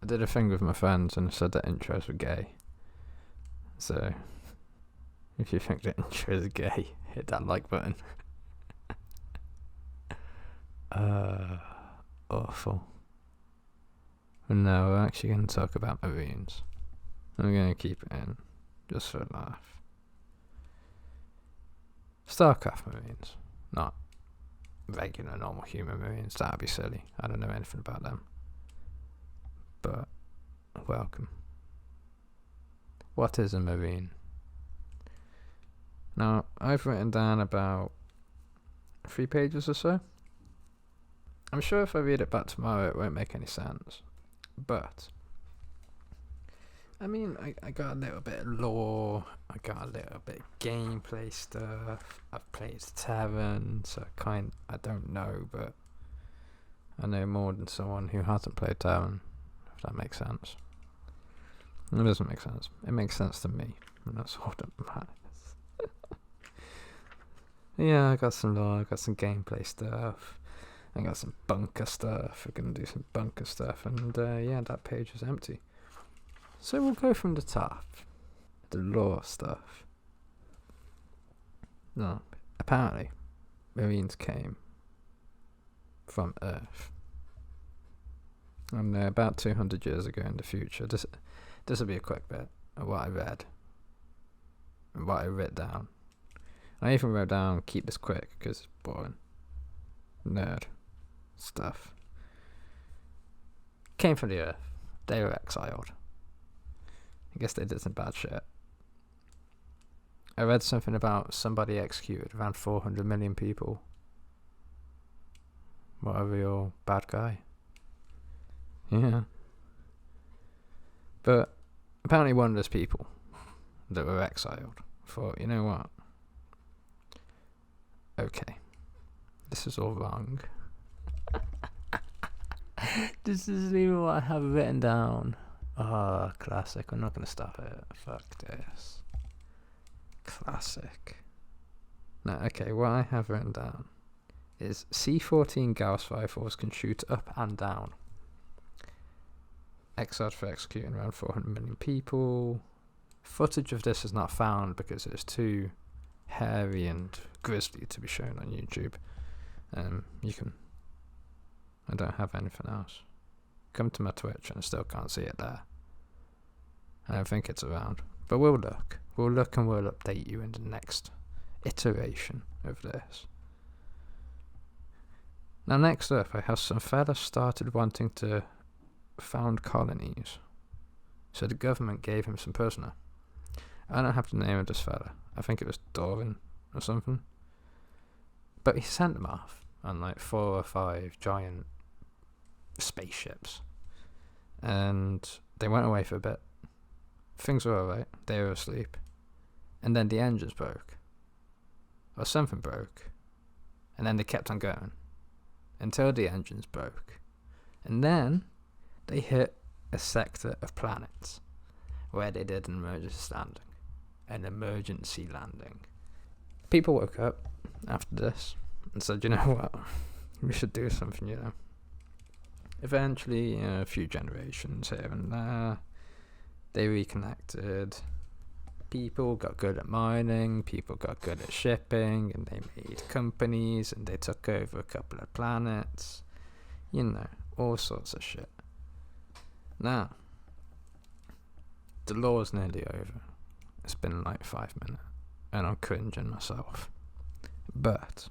did a thing with my friends and said that intros were gay. So, if you think that intros are gay, hit that like button. Awful. No, we're actually going to talk about Marines. I'm going to keep it in, just for a laugh. Starcraft Marines, not regular, normal human Marines. That'd be silly. I don't know anything about them. But, welcome. What is a Marine? Now, I've written down about 3 pages or so. I'm sure if I read it back tomorrow, it won't make any sense. But, I mean, I got a little bit of lore, I got a little bit of gameplay stuff, I've played Terran, so I don't know, but I know more than someone who hasn't played Terran, if that makes sense. It doesn't make sense. It makes sense to me, and that's all that matters. Yeah, I got some lore, I got some gameplay stuff, I got some bunker stuff, we're going to do some bunker stuff, and yeah, that page is empty. So we'll go from the top. The lore stuff. No, apparently, Marines came from Earth. And about 200 years ago in the future. This will be a quick bit of what I read. And what I wrote down. I even wrote down, keep this quick, because it's boring. Nerd stuff. Came from the Earth. They were exiled. I guess they did some bad shit. I read something about somebody executed around 400 million people. What a real bad guy. Yeah. But apparently one of those people that were exiled thought, you know what? Okay. This is all wrong. This isn't even what I have written down. Oh, classic. I'm not going to stop it. Fuck this. Classic. Now, okay, what I have written down is C-14 Gauss rifles can shoot up and down. Exiled for executing around 400 million people. Footage of this is not found because it's too hairy and grisly to be shown on YouTube. I don't have anything else. Come to my Twitch and I still can't see it there. I don't think it's around. But we'll look. We'll look and we'll update you in the next iteration of this. Now next up, I have some fellas started wanting to found colonies. So the government gave him some prisoner. I don't have the name of this fella. I think it was Doran or something. But he sent them off on like 4 or 5 giant spaceships. And they went away for a bit. Things were alright. They were asleep. And then the engines broke. Or something broke. And then they kept on going. Until the engines broke. And then they hit a sector of planets where they did an emergency landing. An emergency landing. People woke up after this and said, you know what? We should do something, you know. Eventually, a few generations here and there, they reconnected. People got good at mining, people got good at shipping, and they made companies, and they took over a couple of planets. You know, all sorts of shit. Now, the law's nearly over. It's been like 5 minutes, and I'm cringing myself. But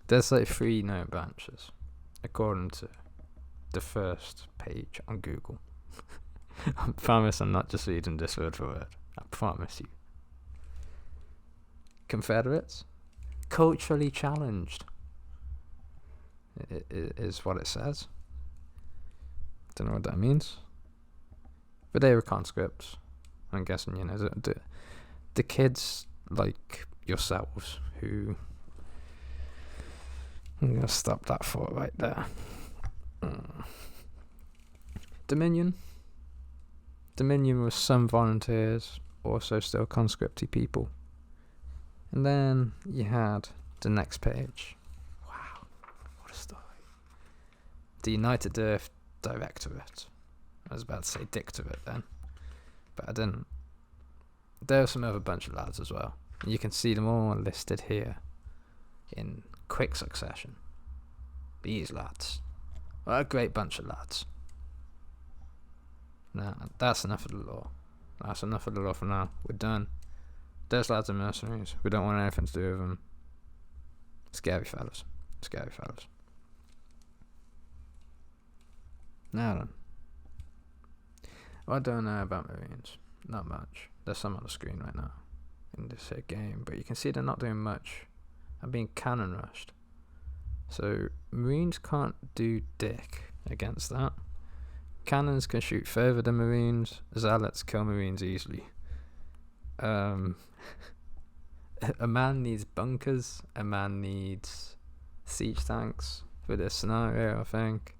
there's like 3 known branches, according to the first page on Google. I promise I'm not just reading this word for word. I promise you. Confederates, culturally challenged, is what it says. Don't know what that means. But they were conscripts. I'm guessing, you know, the kids like yourselves who... I'm going to stop that thought right there. Dominion was some volunteers, also still conscripty people. And then you had the next page. Wow, what a story. The United Earth directorate. I was about to say dictorate then, but I didn't. There are some other bunch of lads as well. You can see them all listed here in quick succession. These lads. What a great bunch of lads. Now, that's enough of the lore. That's enough of the lore for now. We're done. Those lads are mercenaries. We don't want anything to do with them. Scary fellas. Scary fellas. Now then. What do I know about Marines? Not much. There's some on the screen right now in this game, but you can see they're not doing much. I'm being cannon rushed. So Marines can't do dick against that. Cannons can shoot further than Marines. Zealots kill Marines easily. A man needs bunkers. A man needs siege tanks for this scenario, I think.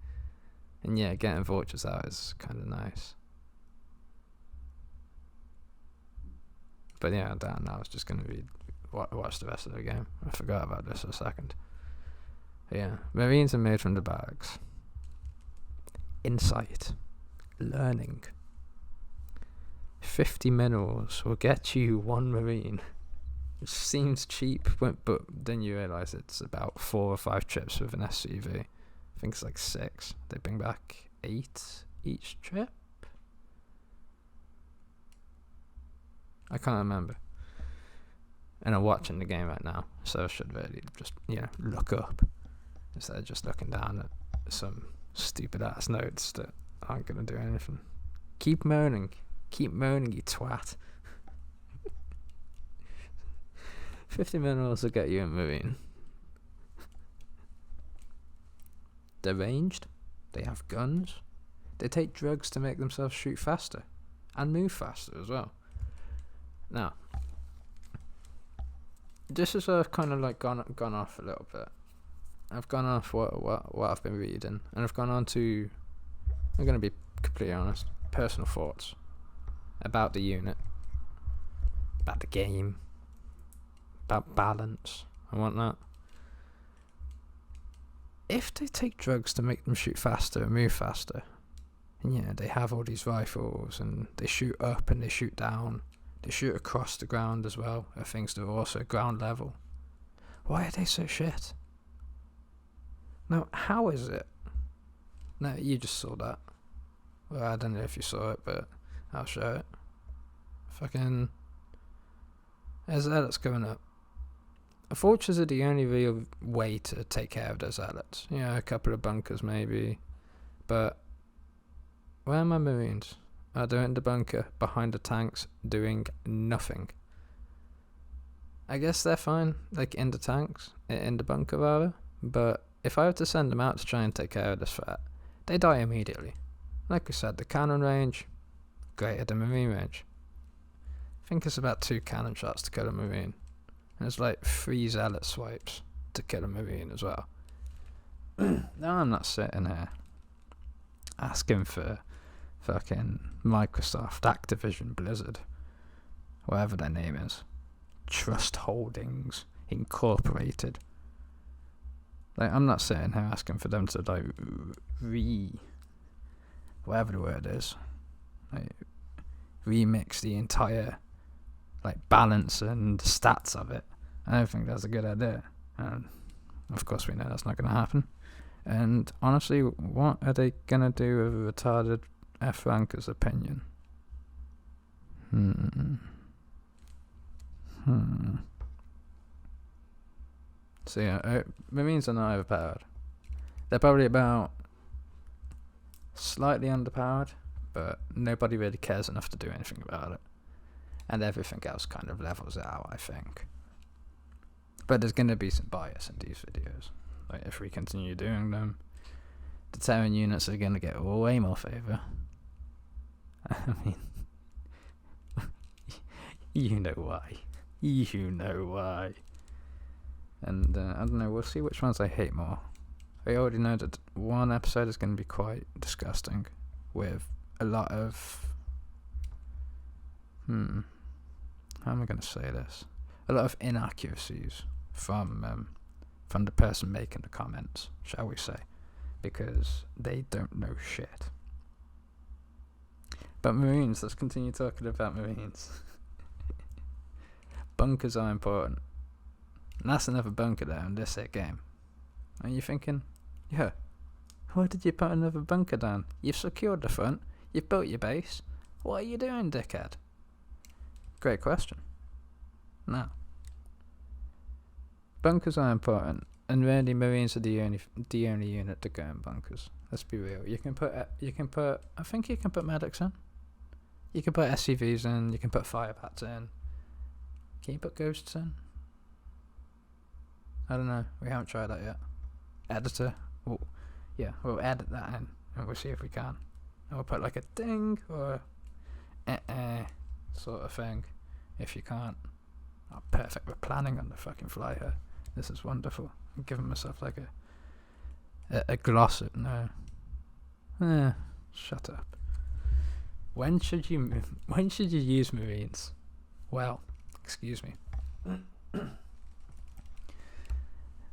And yeah, getting vultures out is kind of nice. But yeah, Dan, I was just going to watch the rest of the game. I forgot about this for a second. But yeah, Marines are made from the bags. Insight. Learning. 50 minerals will get you 1 Marine. Which seems cheap, but then you realise it's about 4 or 5 trips with an SUV. I think it's like 6. They bring back 8 each trip? I can't remember. And I'm watching the game right now, so I should really just, look up instead of just looking down at some stupid ass notes that aren't going to do anything. Keep moaning, you twat. 50 minerals will get you a Marine. They're ranged, they have guns, they take drugs to make themselves shoot faster and move faster as well. Now, this is where I've kind of like gone off a little bit. I've gone off what I've been reading, and I've gone on to, I'm going to be completely honest, personal thoughts about the unit, about the game, about balance and whatnot. If they take drugs to make them shoot faster and move faster, and they have all these rifles and they shoot up and they shoot down, they shoot across the ground as well, at things that are also ground level. Why are they so shit? Now, how is it? No, you just saw that. Well, I don't know if you saw it, but I'll show it. Fucking... There's zealots going up. Fortresses are the only real way to take care of those zealots. A couple of bunkers maybe. But where are my Marines? They're in the bunker, behind the tanks, doing nothing. I guess they're fine, like in the tanks, in the bunker rather, but if I were to send them out to try and take care of this threat, they die immediately. Like we said, the cannon range, greater than Marine range. I think it's about 2 cannon shots to kill a Marine, and it's like 3 zealot swipes to kill a Marine as well. Now I'm not sitting here asking for fucking Microsoft, Activision, Blizzard, whatever their name is, Trust Holdings Incorporated. Like, I'm not sitting here asking for them to like whatever the word is, like remix the entire like balance and stats of it. I don't think that's a good idea, and of course we know that's not going to happen. And honestly, what are they going to do with a retarded F-ranker's opinion? So yeah, Marines are not overpowered. They're probably about slightly underpowered, but nobody really cares enough to do anything about it. And everything else kind of levels it out, I think. But there's going to be some bias in these videos. Like, if we continue doing them, the Terran units are going to get way more favour. I mean, you know why. You know why. And I don't know, we'll see which ones I hate more. I already know that one episode is going to be quite disgusting, with a lot of... how am I going to say this? A lot of inaccuracies from the person making the comments, shall we say. because they don't know shit. But Marines, let's continue talking about Marines. Bunkers are important. And that's another bunker there in this game. And you're thinking, yeah, why did you put another bunker down? You've secured the front, you've built your base. What are you doing, dickhead? Great question. Now, bunkers are important, and really Marines are the only unit to go in bunkers. Let's be real. I think you can put medics in. You can put SCVs in, you can put firebats in. Can you put ghosts in? I don't know. We haven't tried that yet. Editor. We'll edit that in and we'll see if we can. And we'll put like a ding or sort of thing if you can't. Oh, perfect. We're planning on the fucking fly here. This is wonderful. I'm giving myself like a gloss at no. Shut up. When should you use Marines? Well, excuse me.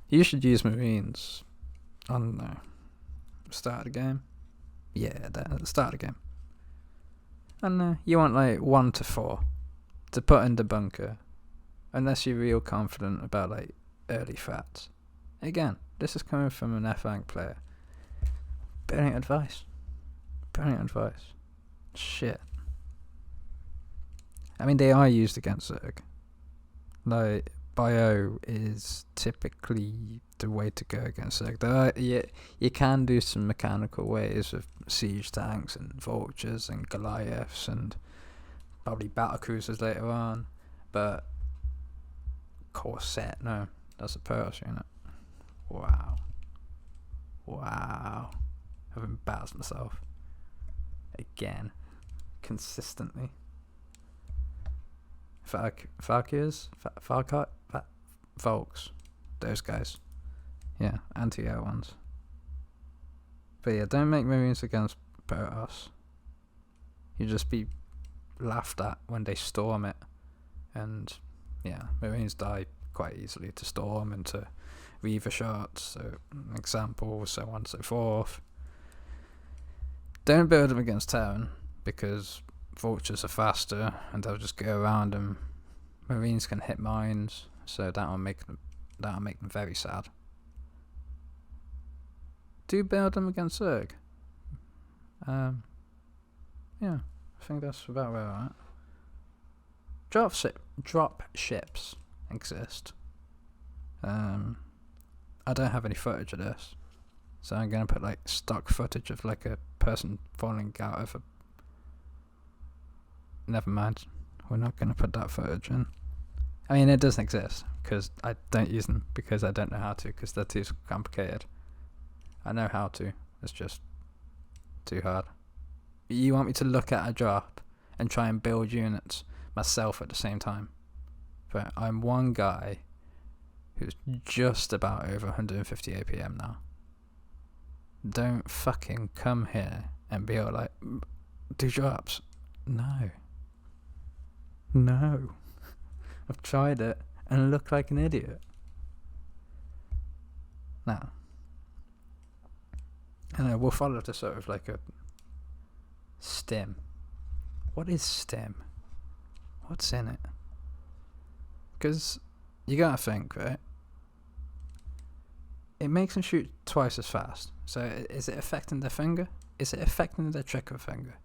You should use Marines on the start of the game. Yeah, at the start of the game. And you want like 1 to 4 to put in the bunker, unless you're real confident about like early threats. Again, this is coming from an F-rank player. Brilliant advice. Shit. I mean, they are used against Zerg. Like, bio is typically the way to go against Zerg. You can do some mechanical ways of siege tanks and vultures and Goliaths and probably battle cruisers later on, but core set, no, that's a Purse unit. Wow. I've embarrassed myself again. Consistently. Valkyries? Volks. Those guys. Yeah, anti-air ones. But yeah, don't make Marines against Protoss. You just be laughed at when they storm it. And yeah, Marines die quite easily to storm and to Reaver shots, so example, so on and so forth. Don't build them against Terran, because vultures are faster and they'll just go around them. Marines can hit mines, so that'll make them very sad. Do build them against Zerg. Yeah, I think that's about where we're at. Drop ships exist. I don't have any footage of this, so I'm gonna put like stock footage of like a person falling out of a. Never mind, we're not gonna put that footage in. I mean, it doesn't exist because I don't use them because I don't know how to, because they're too complicated. I know how to, it's just too hard. You want me to look at a drop and try and build units myself at the same time, but I'm one guy who's just about over 150 APM now. Don't fucking come here and be all like, do drops. No. I've tried it and I look like an idiot. Now, and we'll follow to sort of like a stim. What is stim? What's in it? Because you gotta think, right? It makes them shoot twice as fast. So is it affecting their finger? Is it affecting their trigger finger?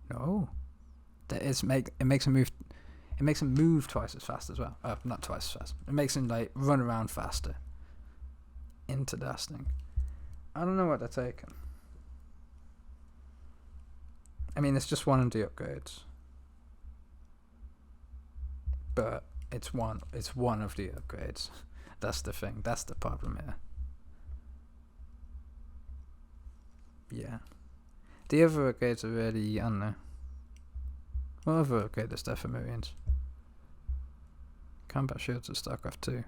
No. It makes them move. It makes them move twice as fast as well. Not twice as fast. It makes them like run around faster. Interesting. I don't know what they're taking. I mean, it's just one of the upgrades, but it's one of the upgrades. That's the thing. That's the problem here. Yeah. The other upgrades are really, I don't know. What other upgrade is there for Marines? Combat shields of Starcraft 2.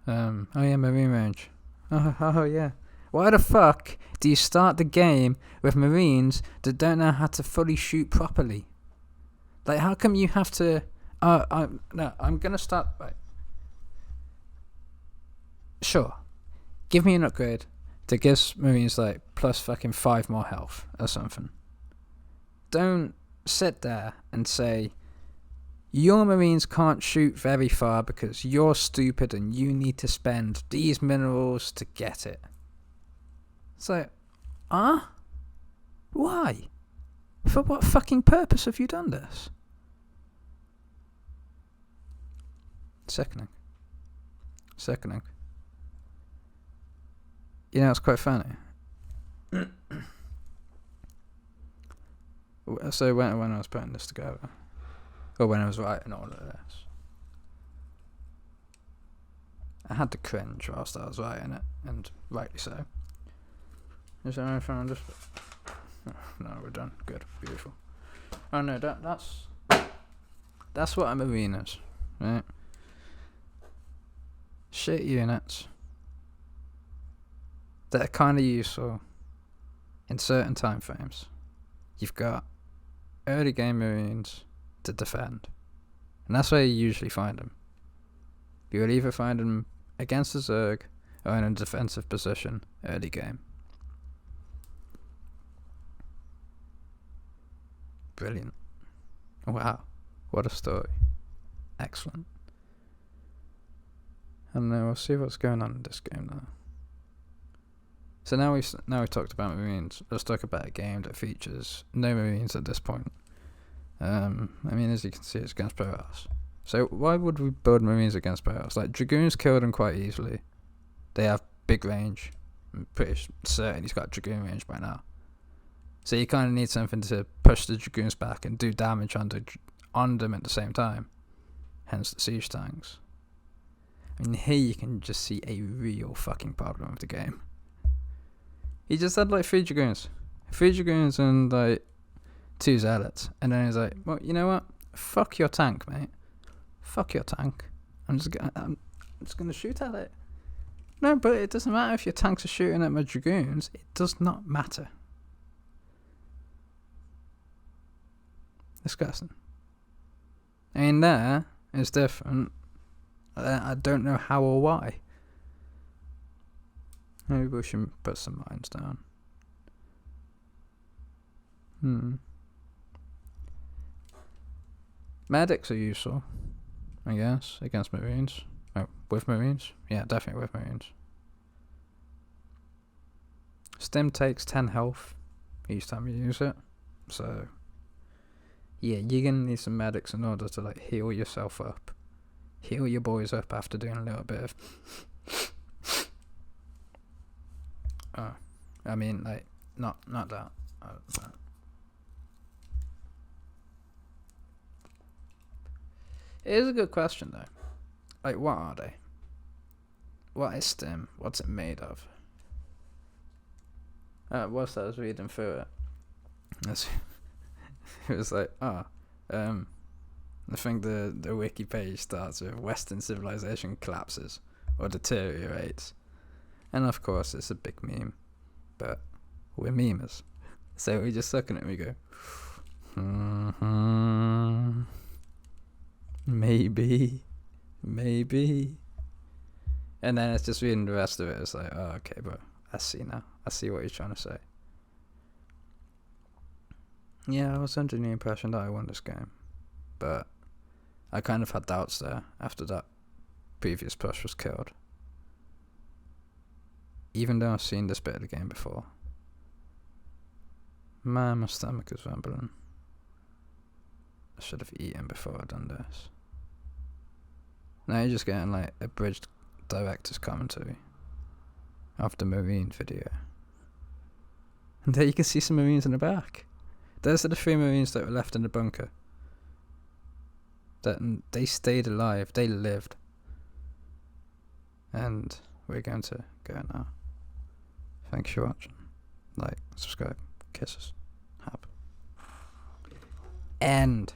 Oh yeah, Marine range. Oh yeah. Why the fuck do you start the game with Marines that don't know how to fully shoot properly? Like, how come you have to... I'm gonna start... Right. Sure. Give me an upgrade that gives Marines like plus fucking 5 more health or something. Don't sit there and say your Marines can't shoot very far because you're stupid and you need to spend these minerals to get it. It's like, why? For what fucking purpose have you done this? Sickening. You know, it's quite funny. So when I was putting this together, or when I was writing all of this, I had to cringe whilst I was writing it, and rightly so. Is there anything on this? Oh, no, we're done. Good, beautiful. Oh no, that's what a Marine is, right? Shit units that are kind of useful in certain time frames. You've got early game Marines to defend, and that's where you usually find them. You will either find them against a Zerg or in a defensive position early game. Brilliant. Wow, what a story. Excellent. And now we'll see what's going on in this game now. So now we've talked about Marines. Let's talk about a game that features no Marines at this point. I mean, as you can see, it's against Boros. So why would we build Marines against Boros? Like, Dragoons kill them quite easily. They have big range. I'm pretty certain he's got Dragoon range by now. So you kind of need something to push the Dragoons back and do damage on them at the same time. Hence the siege tanks. I mean, here you can just see a real fucking problem with the game. He just had like 3 Dragoons and like 2 Zealots, and then he's like, well, you know what? Fuck your tank, mate. Fuck your tank. I'm just gonna shoot at it. No, but it doesn't matter if your tanks are shooting at my Dragoons. It does not matter. Disgusting. I mean, there is different. I don't know how or why. Maybe we should put some mines down. Medics are useful, I guess, against Marines. Oh, with Marines? Yeah, definitely with Marines. Stim takes 10 health each time you use it. So, yeah, you're going to need some medics in order to like heal yourself up. Heal your boys up after doing a little bit of... I mean, like, not that. It is a good question, though. Like, what are they? What is STEM? What's it made of? Whilst I was reading through it, it was like, I think the wiki page starts with Western civilization collapses or deteriorates. And of course, it's a big meme. But we're memers. So we just look at it and we go, maybe. And then it's just reading the rest of it. It's like, oh, okay, bro. I see now. I see what you're trying to say. Yeah, I was under the impression that I won this game. But I kind of had doubts there after that previous push was killed. Even though I've seen this bit of the game before. Man, my stomach is rumbling. I should have eaten before I'd done this. Now you're just getting like abridged director's commentary of the Marine video. And there you can see some Marines in the back. Those are the 3 Marines that were left in the bunker. They stayed alive. They lived. And we're going to go now. Thanks for watching. Like, subscribe, kisses, hab. End.